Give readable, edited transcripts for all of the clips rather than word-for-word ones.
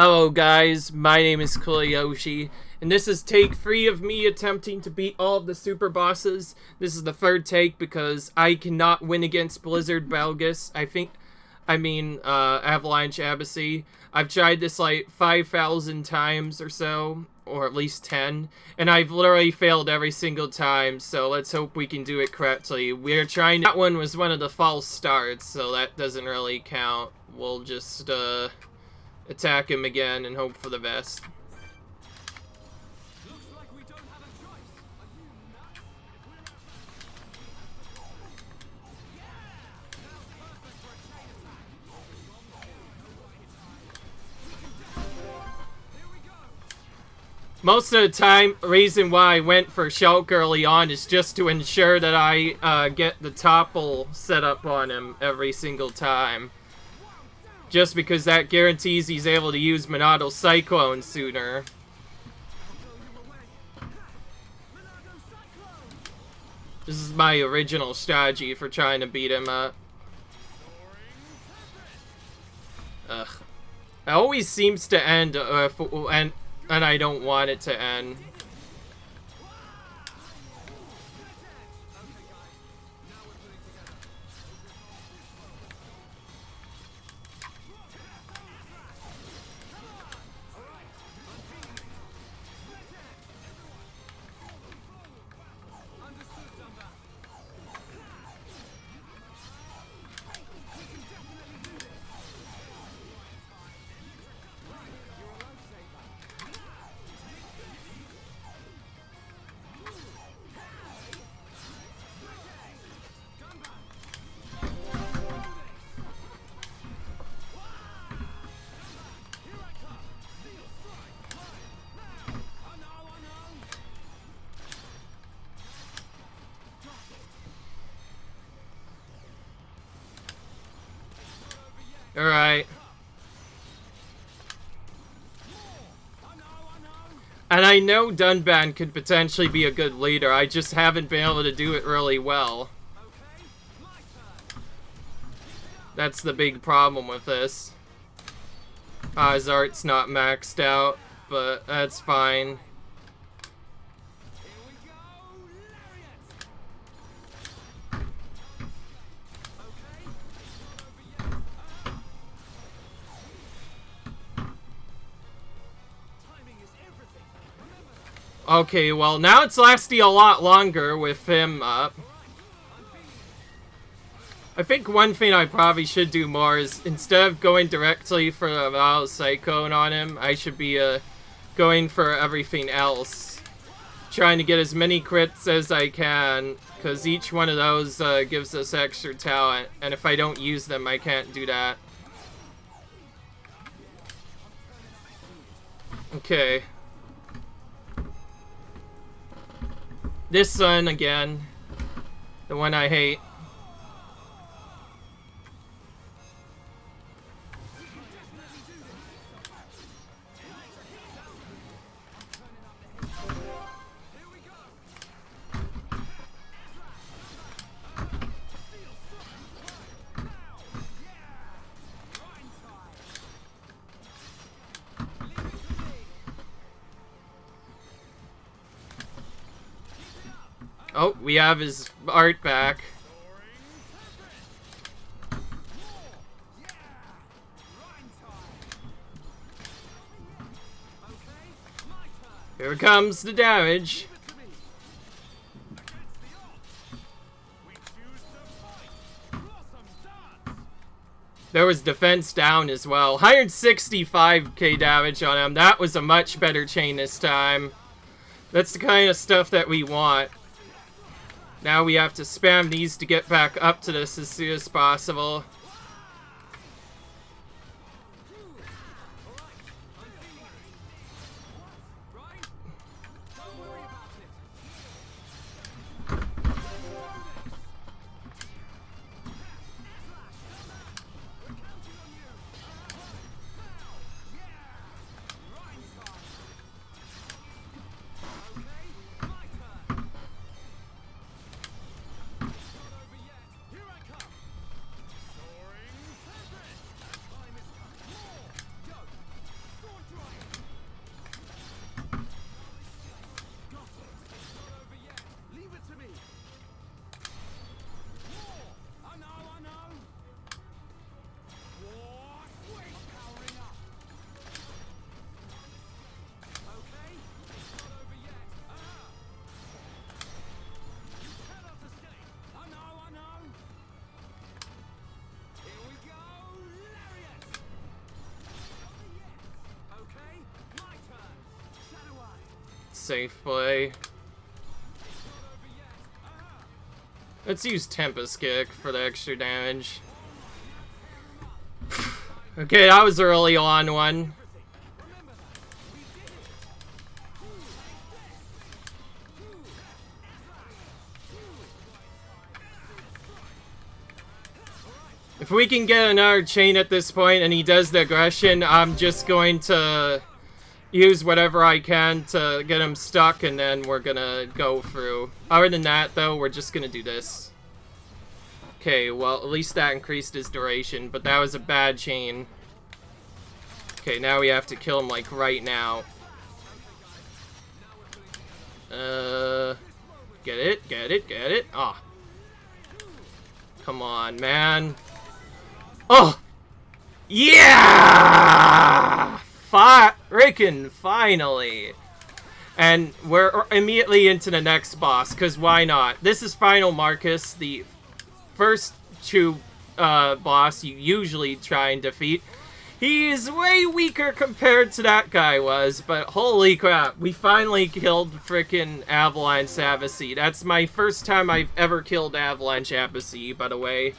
Hello guys, my name is Koyoshi, and this is take 3 of me attempting to beat all of the super bosses. This is the third take because I cannot win against Blizzard Valgus. Avalanche Embassy. I've tried this like 5,000 times or so, or at least 10, and I've literally failed every single time, so let's hope we can do it correctly. We're trying to... That one was one of the false starts, so that doesn't really count. We'll just, attack him again and hope for the best. Most of the time, reason why I went for Shulk early on is just to ensure that I get the topple set up on him every single time. Just because that guarantees he's able to use Monado Cyclone sooner. This is my original strategy for trying to beat him up. Ugh. It always seems to end, and I don't want it to end. Alright. And I know Dunban could potentially be a good leader, I just haven't been able to do it really well. That's the big problem with this. His art's not maxed out, but that's fine. Okay, well, now it's lasting a lot longer with him up. I think one thing I probably should do more is, instead of going directly for the Monado Cyclone on him, I should be going for everything else. Trying to get as many crits as I can, because each one of those gives us extra talent, and if I don't use them, I can't do that. Okay. This one again. The one I hate. Oh, we have his art back. Here comes the damage. There was defense down as well. 165k damage on him. That was a much better chain this time. That's the kind of stuff that we want. Now we have to spam these to get back up to this as soon as possible. safe play. Let's use Tempest Kick for the extra damage. Okay, that was early on one. If we can get another chain at this point and he does the aggression, I'm just going to use whatever I can to get him stuck, and then we're gonna go through. Other than that, though, we're just gonna do this. Okay, well, at least that increased his duration, but that was a bad chain. Okay, now we have to kill him, like, right now. Get it, get it, get it. Ah. Come on, man. Oh! Yeah! Freaking finally! And we're immediately into the next boss, because why not? This is Final Marcus, the first two boss you usually try and defeat. He's way weaker compared to that guy was, but holy crap, we finally killed frickin' Avalanche Embassy. That's my first time I've ever killed Avalanche Embassy, by the way.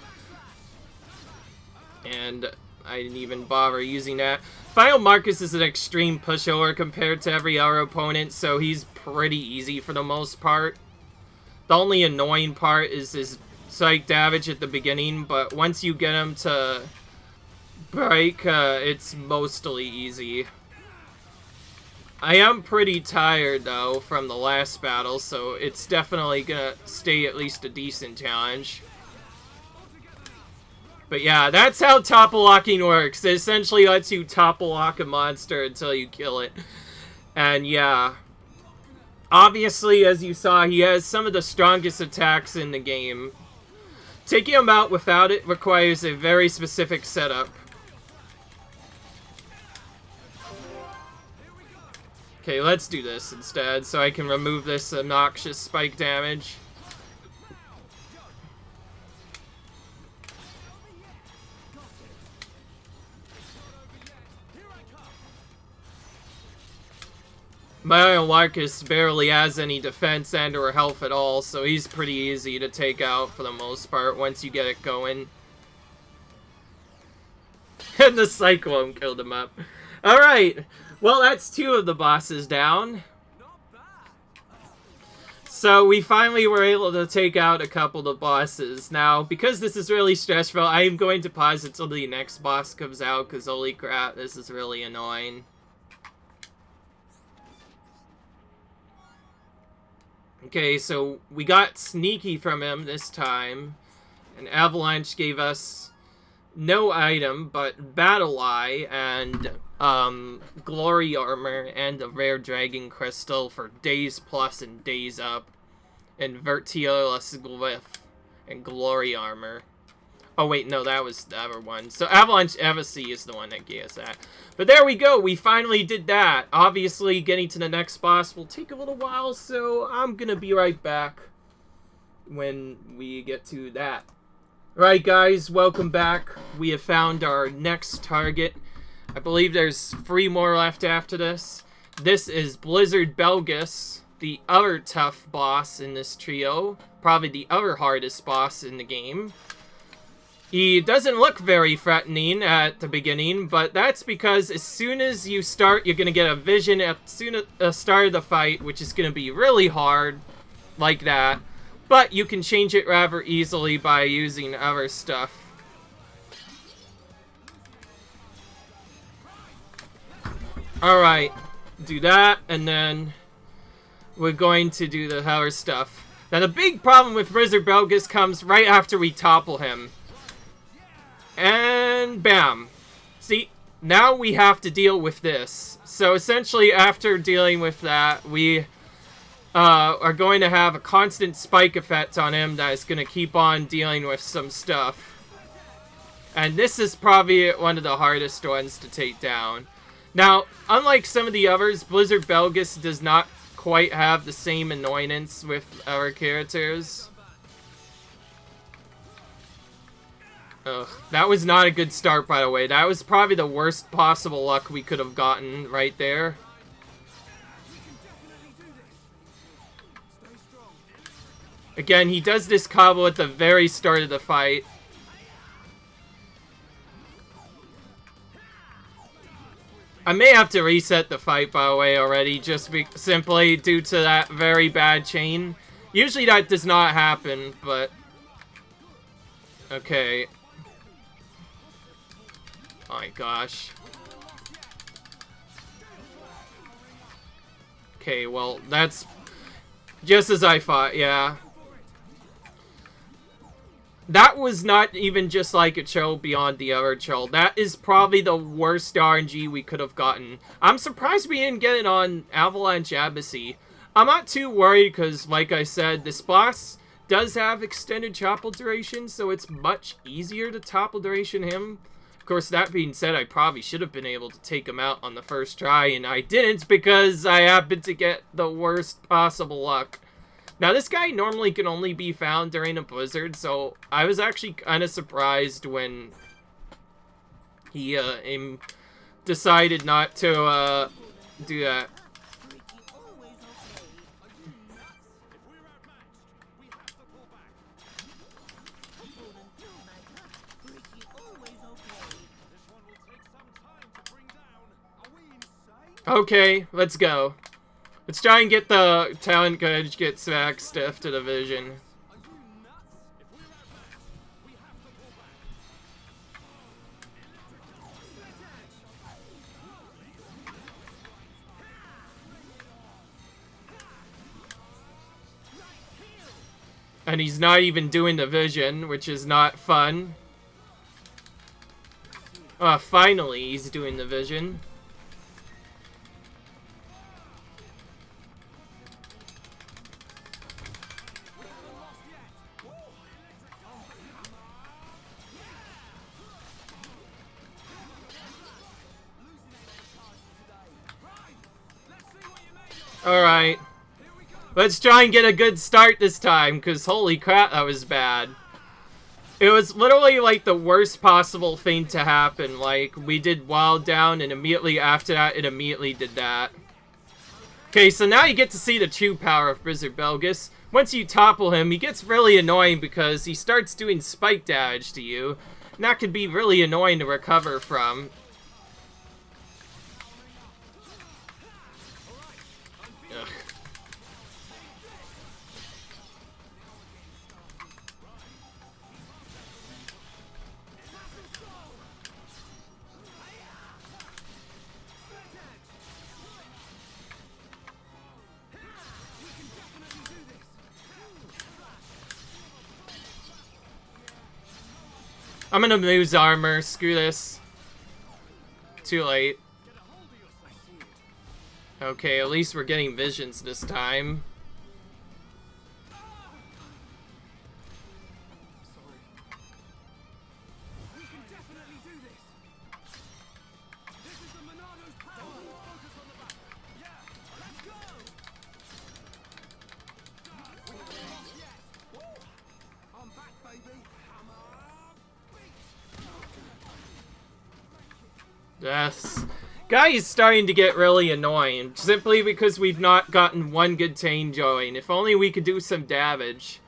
And I didn't even bother using that. Final Marcus is an extreme pushover compared to every other opponent, so he's pretty easy for the most part. The only annoying part is his psych damage at the beginning, but once you get him to break, it's mostly easy. I am pretty tired, though, from the last battle, so it's definitely gonna stay at least a decent challenge. But yeah, that's how topple locking works. It essentially lets you topple lock a monster until you kill it. And yeah, obviously, as you saw, he has some of the strongest attacks in the game. Taking him out without it requires a very specific setup. Okay, let's do this instead, so I can remove this obnoxious spike damage. Final Marcus barely has any defense and or health at all, so he's pretty easy to take out for the most part once you get it going. And the Cyclone killed him up. Alright, well that's two of the bosses down. So we finally were able to take out a couple of the bosses. Now, because this is really stressful, I am going to pause until the next boss comes out, because holy crap, this is really annoying. Okay, so we got sneaky from him this time, and Avalanche gave us no item, but Battle Eye and Glory Armor and a rare Dragon Crystal for Days Plus and Days Up, and Vertiolus Glyph and Glory Armor. Oh wait, no, that was the other one. So Avalanche Embassy is the one that gave us that. But there we go, we finally did that. Obviously, getting to the next boss will take a little while, so I'm gonna be right back when we get to that. Alright guys, welcome back. We have found our next target. I believe there's 3 more left after this. This is Blizzard Valgus, the other tough boss in this trio. Probably the other hardest boss in the game. He doesn't look very threatening at the beginning, but that's because as soon as you start, you're going to get a vision at the start of the fight, which is going to be really hard, like that. But you can change it rather easily by using other stuff. Alright, do that, and then we're going to do the other stuff. Now the big problem with Blizzard Valgus comes right after we topple him. And bam. See, now we have to deal with this. So essentially, after dealing with that, we are going to have a constant spike effect on him that is going to keep on dealing with some stuff. And this is probably one of the hardest ones to take down. Now, unlike some of the others, Blizzard Valgus does not quite have the same annoyance with our characters. Ugh, that was not a good start, by the way. That was probably the worst possible luck we could have gotten right there. Again, he does this combo at the very start of the fight. I may have to reset the fight, by the way, already, just simply due to that very bad chain. Usually that does not happen, but... Okay. Oh my gosh. Okay, well, that's just as I thought, yeah. That was not even just like a troll beyond the other troll. That is probably the worst RNG we could have gotten. I'm surprised we didn't get it on Avalanche Embassy. I'm not too worried because, like I said, this boss does have extended topple duration, so it's much easier to topple duration him. Of course, that being said, I probably should have been able to take him out on the first try, and I didn't because I happened to get the worst possible luck. Now, this guy normally can only be found during a blizzard, so I was actually kind of surprised when he decided not to do that. Okay, let's go. Let's try and get the talent coach get smack stiff to the vision. And he's not even doing the vision, which is not fun. Finally he's doing the vision. Alright. Let's try and get a good start this time, because holy crap, that was bad. It was literally like the worst possible thing to happen. Like, we did wild down, and immediately after that, it immediately did that. Okay, so now you get to see the true power of Blizzard Valgus. Once you topple him, he gets really annoying because he starts doing spike damage to you. And that could be really annoying to recover from. I'm gonna lose armor. Screw this. Too late. Okay, at least we're getting visions this time. Yes. Guy is starting to get really annoying, simply because we've not gotten one good chain going. If only we could do some damage.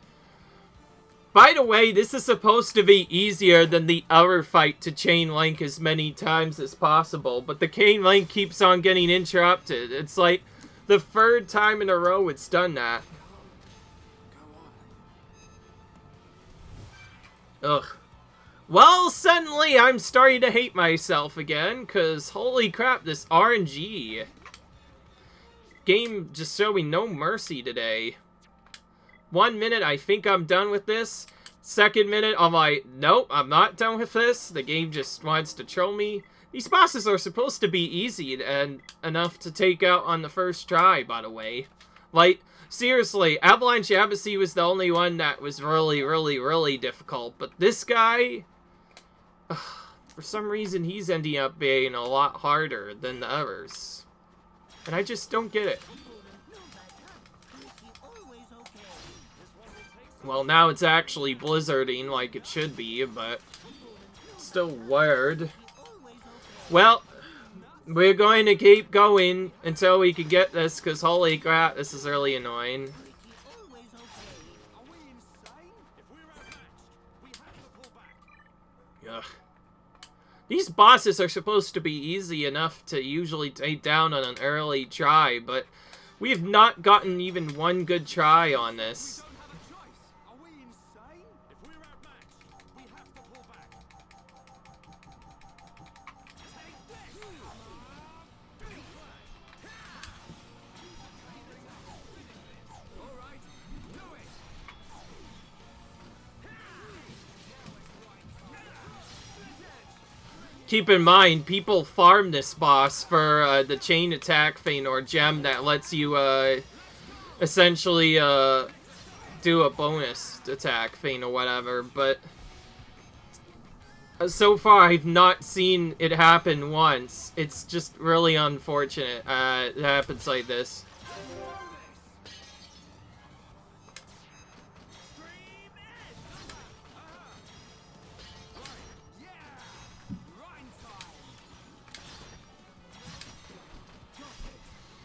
By the way, this is supposed to be easier than the other fight to chain link as many times as possible, but the chain link keeps on getting interrupted. It's like the third time in a row it's done that. Ugh. Well, suddenly I'm starting to hate myself again, because holy crap, this RNG game just showing no mercy today. 1 minute, I think I'm done with this. Second minute, I'm like, nope, I'm not done with this. The game just wants to troll me. These bosses are supposed to be easy and enough to take out on the first try, by the way. Like, seriously, Avalanche Embassy was the only one that was really difficult, but this guy... for some reason, he's ending up being a lot harder than the others. And I just don't get it. Well, now it's actually blizzarding like it should be, but still weird. Well, we're going to keep going until we can get this, because holy crap, this is really annoying. Ugh. These bosses are supposed to be easy enough to usually take down on an early try, but we have not gotten even one good try on this. Keep in mind, people farm this boss for the chain attack thing or gem that lets you essentially do a bonus attack thing or whatever, but so far I've not seen it happen once. It's just really unfortunate it happens like this.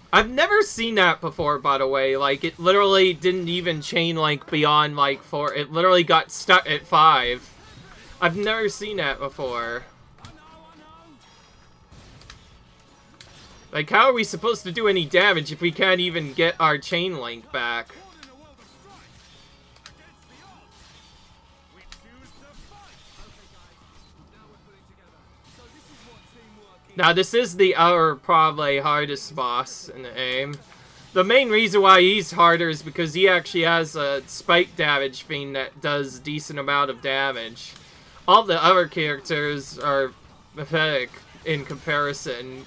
I've never seen that before, by the way. Like, it literally didn't even chain, like, beyond, like, 4. It literally got stuck at 5. I've never seen that before. Like, how are we supposed to do any damage if we can't even get our chain link back? Now, this is our probably hardest boss in the game. The main reason why he's harder is because he actually has a spike damage thing that does a decent amount of damage. All the other characters are pathetic in comparison.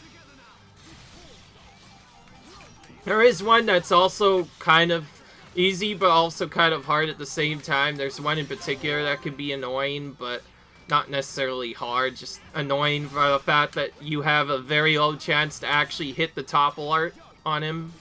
There is one that's also kind of easy, but also kind of hard at the same time. There's one in particular that can be annoying, but not necessarily hard, just annoying for the fact that you have a very low chance to actually hit the top alert on him.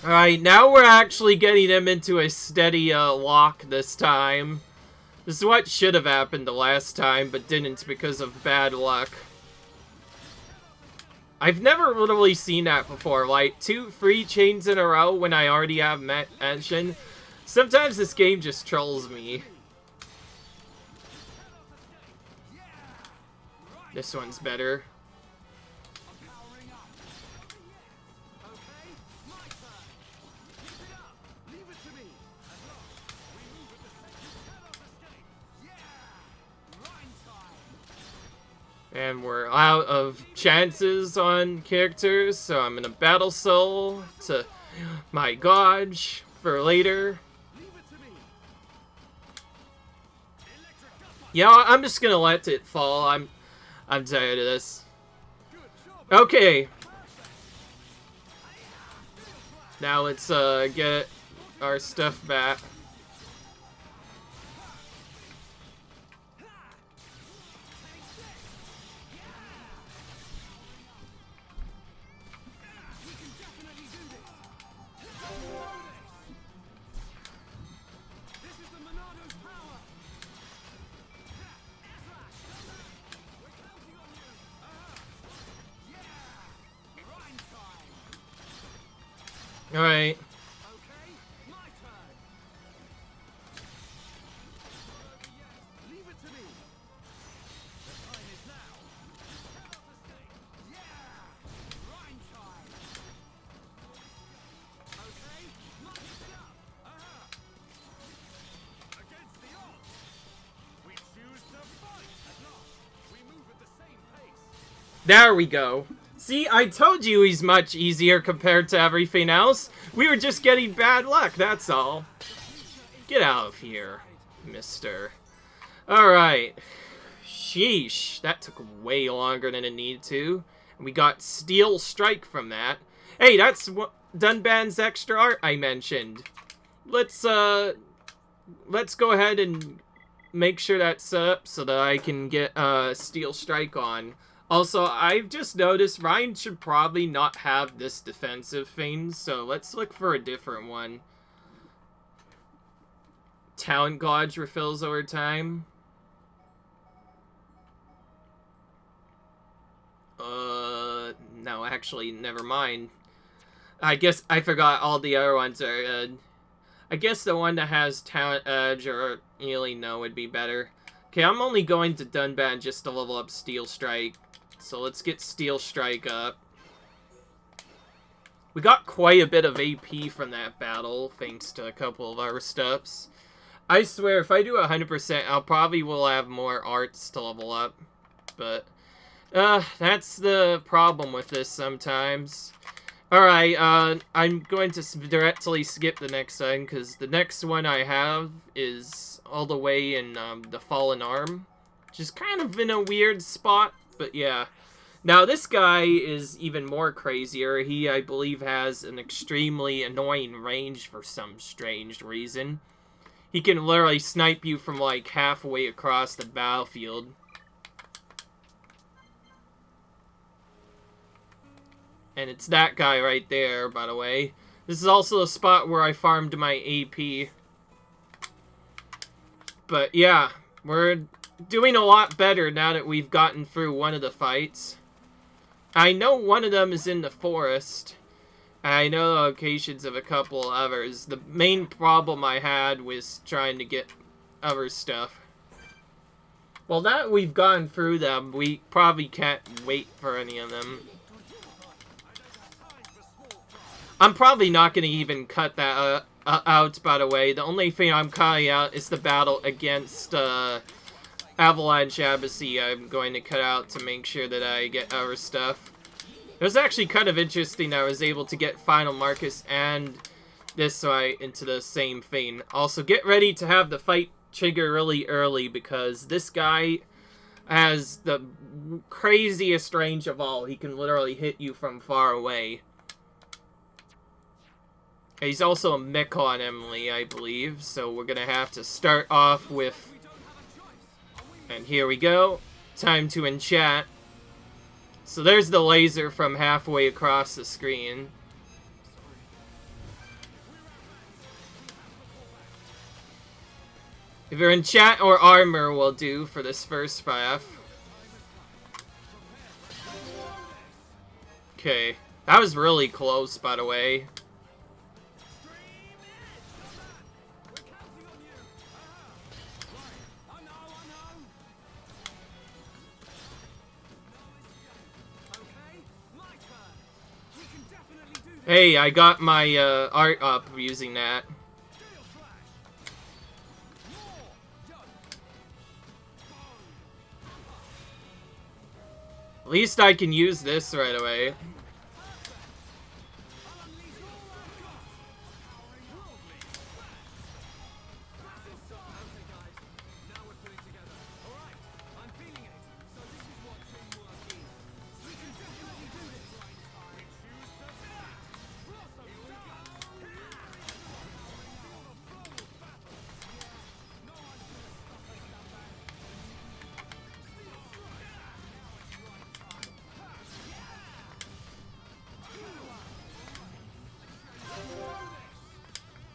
Alright, now we're actually getting him into a steady lock this time. This is what should have happened the last time, but didn't because of bad luck. I've never literally seen that before, like 2 free chains in a row when I already have mech engine. Sometimes this game just trolls me. This one's better. And we're out of chances on characters, so I'm gonna battle soul to my Godge for later. Yeah, I'm just gonna let it fall. I'm tired of this. Okay. Now let's get our stuff back. Alright. There we go. See, I told you he's much easier compared to everything else. We were just getting bad luck, that's all. Get out of here, mister. Alright. Sheesh. That took way longer than it needed to. And we got Steel Strike from that. Hey, that's what Dunban's extra art I mentioned. Let's go ahead and make sure that's set up so that I can get Steel Strike on. Also, I've just noticed Ryan should probably not have this defensive thing, so let's look for a different one. Talent Gauge refills over time. No, actually, never mind. I guess I forgot all the other ones are, I guess the one that has Talent Edge or Really No would be better. Okay, I'm only going to Dunban just to level up Steel Strike. So let's get Steel Strike up. We got quite a bit of AP from that battle, thanks to a couple of our steps. I swear, if I do 100%, I'll probably will have more arts to level up. But, that's the problem with this sometimes. Alright, I'm going to directly skip the next one, because the next one I have is all the way in, the Fallen Arm. Which is kind of in a weird spot, but yeah. Now, this guy is even more crazier. He, I believe, has an extremely annoying range for some strange reason. He can literally snipe you from, like, halfway across the battlefield. And it's that guy right there, by the way. This is also the spot where I farmed my AP. But, yeah. We're doing a lot better now that we've gotten through one of the fights. I know one of them is in the forest. I know the locations of a couple others. The main problem I had was trying to get other stuff. Well, now that we've gone through them, we probably can't wait for any of them. I'm probably not going to even cut that out, by the way. The only thing I'm cutting out is the battle against Avalanche Embassy. I'm going to cut out to make sure that I get other stuff. It was actually kind of interesting that I was able to get Final Marcus and this fight into the same thing. Also, get ready to have the fight trigger really early, because this guy has the craziest range of all. He can literally hit you from far away. He's also a mech on Emily, I believe, so we're gonna have to start off with... And here we go. Time to enchant. So there's the laser from halfway across the screen. Either enchant or armor will do for this first path. Okay. That was really close, by the way. Hey, I got my art up using that. At least I can use this right away.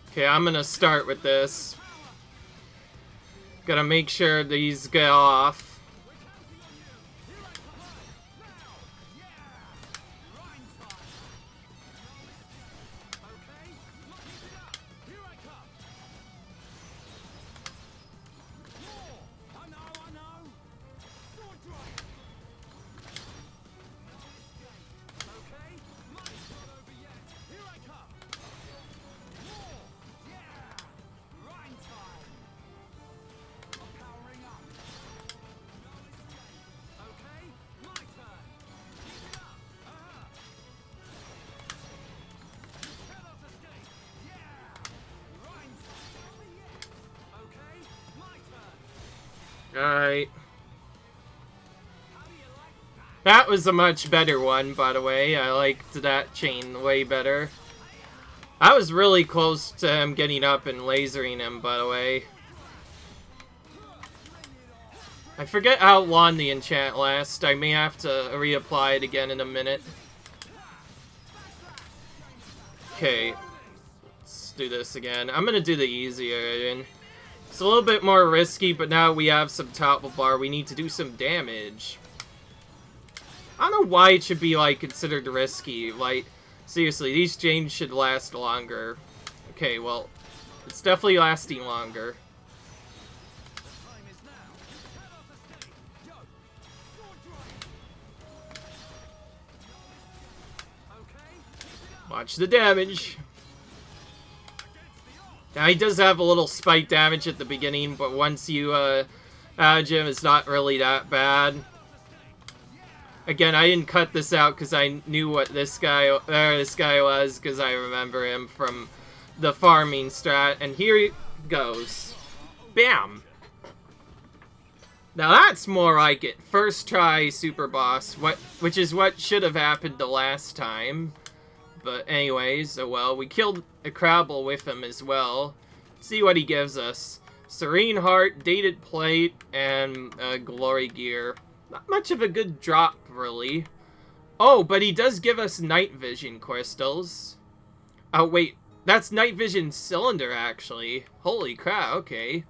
Okay, I'm gonna start with this. Gotta make sure these get off. Alright. That was a much better one, by the way. I liked that chain way better. I was really close to him getting up and lasering him, by the way. I forget how long the enchant lasts. I may have to reapply it again in a minute. Okay. Let's do this again. I'm gonna do the easier again. It's a little bit more risky, but now we have some topple bar. We need to do some damage. I don't know why it should be, like, considered risky. Like, seriously, these chains should last longer. Okay, well, it's definitely lasting longer. Watch the damage. Now, he does have a little spike damage at the beginning, but once you, add him, it's not really that bad. Again, I didn't cut this out because I knew what this guy was, because I remember him from the farming strat. And here he goes. Bam! Now that's more like it. First try super boss, which is what should have happened the last time. But anyways, oh well, we killed a Crabble with him as well. Let's see what he gives us. Serene Heart, Dated Plate, and Glory Gear. Not much of a good drop, really. Oh, but he does give us Night Vision crystals. Oh, wait. That's Night Vision Cylinder, actually. Holy crap, okay.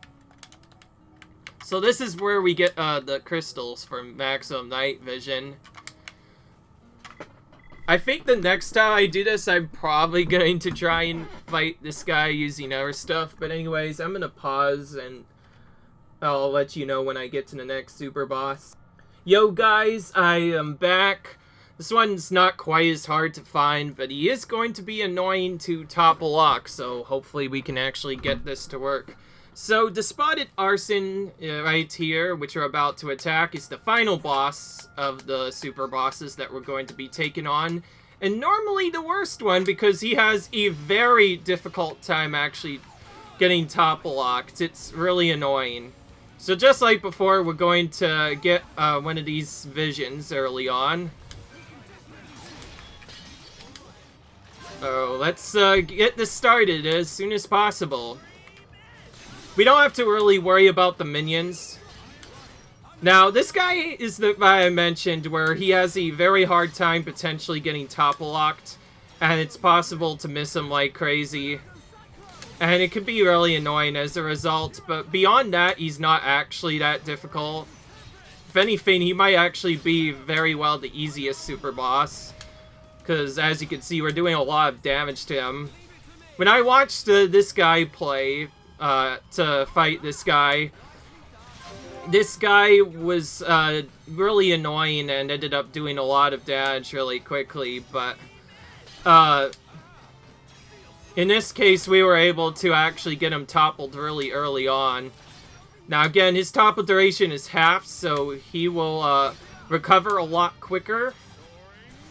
So this is where we get the crystals for maximum Night Vision. I think the next time I do this, I'm probably going to try and fight this guy using other stuff. But anyways, I'm going to pause and I'll let you know when I get to the next super boss. Yo guys, I am back. This one's not quite as hard to find, but he is going to be annoying to topple lock, so hopefully we can actually get this to work. So, the Spotted Arson right here, which we're about to attack, is the final boss of the super bosses that we're going to be taking on. And normally the worst one, because he has a very difficult time actually getting topple locked. It's really annoying. So just like before, we're going to get one of these visions early on. Oh, let's get this started as soon as possible. We don't have to really worry about the minions. Now, this guy is the guy I mentioned where he has a very hard time potentially getting topple locked, and it's possible to miss him like crazy. And it can be really annoying as a result, but beyond that, he's not actually that difficult. If anything, he might actually be very well the easiest super boss. Because, as you can see, we're doing a lot of damage to him. When I watched this guy play to fight this guy was really annoying and ended up doing a lot of damage really quickly, but in this case, we were able to actually get him toppled really early on. Now again, his topple duration is half, so he will recover a lot quicker.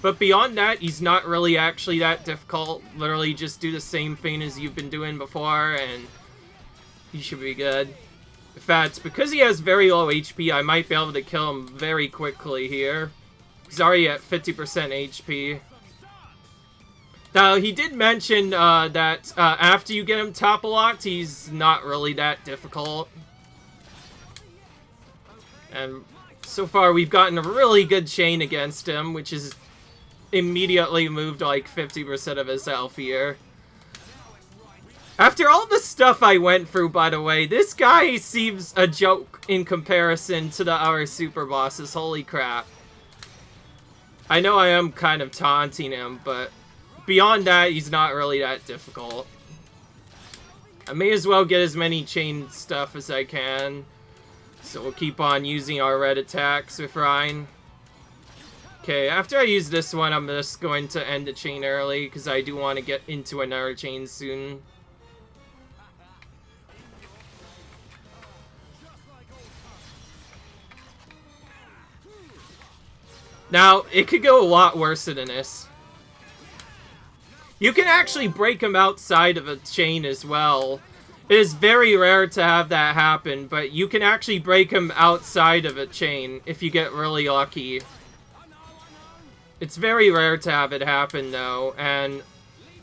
But beyond that, he's not really actually that difficult. Literally just do the same thing as you've been doing before, and he should be good. In fact, because he has very low HP, I might be able to kill him very quickly here. He's already at 50% HP. Now, he did mention that after you get him topple locked, he's not really that difficult. And so far, we've gotten a really good chain against him, which is immediately moved like 50% of his health here. After all the stuff I went through, by the way, this guy seems a joke in comparison to the other super bosses. Holy crap. I know I am kind of taunting him, but beyond that, he's not really that difficult. I may as well get as many chain stuff as I can. So we'll keep on using our red attacks with Ryan. Okay, after I use this one, I'm just going to end the chain early, because I do want to get into another chain soon. Now, it could go a lot worse than this. You can actually break him outside of a chain as well. It is very rare to have that happen, but you can actually break him outside of a chain if you get really lucky. It's very rare to have it happen, though, and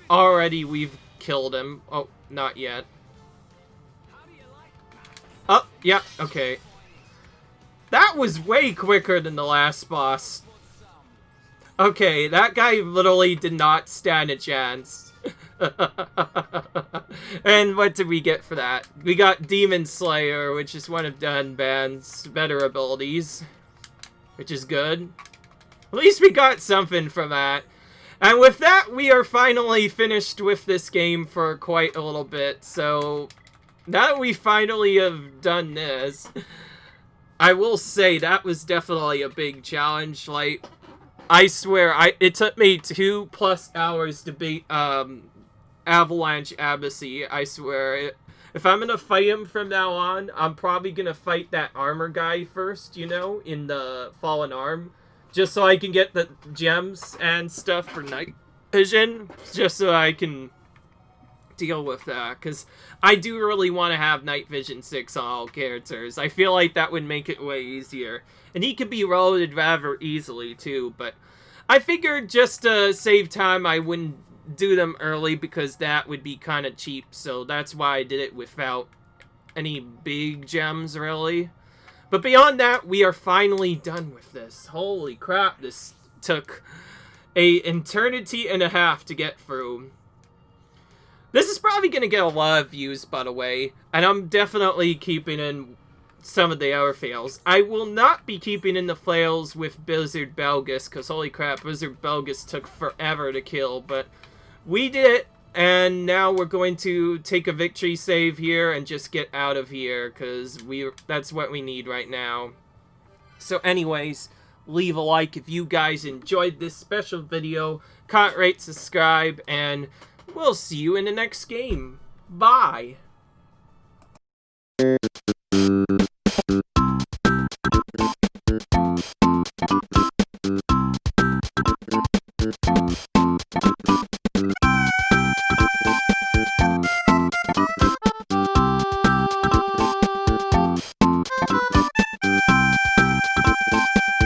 already we've killed him. Oh, not yet. Oh, yeah, okay. That was way quicker than the last boss. Okay, that guy literally did not stand a chance. And what did we get for that? We got Demon Slayer, which is one of Dunban's better abilities, which is good. At least we got something from that. And with that, we are finally finished with this game for quite a little bit. So, now that we finally have done this, I will say that was definitely a big challenge. Like, I swear, it took me 2+ hours to beat Avalanche Embassy. I swear. If I'm gonna fight him from now on, I'm probably gonna fight that armor guy first, you know, in the Fallen Arm. Just so I can get the gems and stuff for night vision. Just so I can deal with that. Because I do really want to have night vision 6 on all characters. I feel like that would make it way easier. And he could be rolled rather easily too. But I figured just to save time, I wouldn't do them early because that would be kind of cheap. So that's why I did it without any big gems, really. But beyond that, we are finally done with this. Holy crap, this took an eternity and a half to get through. This is probably going to get a lot of views, by the way, and I'm definitely keeping in some of the other fails. I will not be keeping in the fails with Blizzard Valgus, because holy crap, Blizzard Valgus took forever to kill, but we did it. And now we're going to take a victory save here and just get out of here, because that's what we need right now. So anyways, leave a like if you guys enjoyed this special video, comment, rate, subscribe, and we'll see you in the next game. Bye!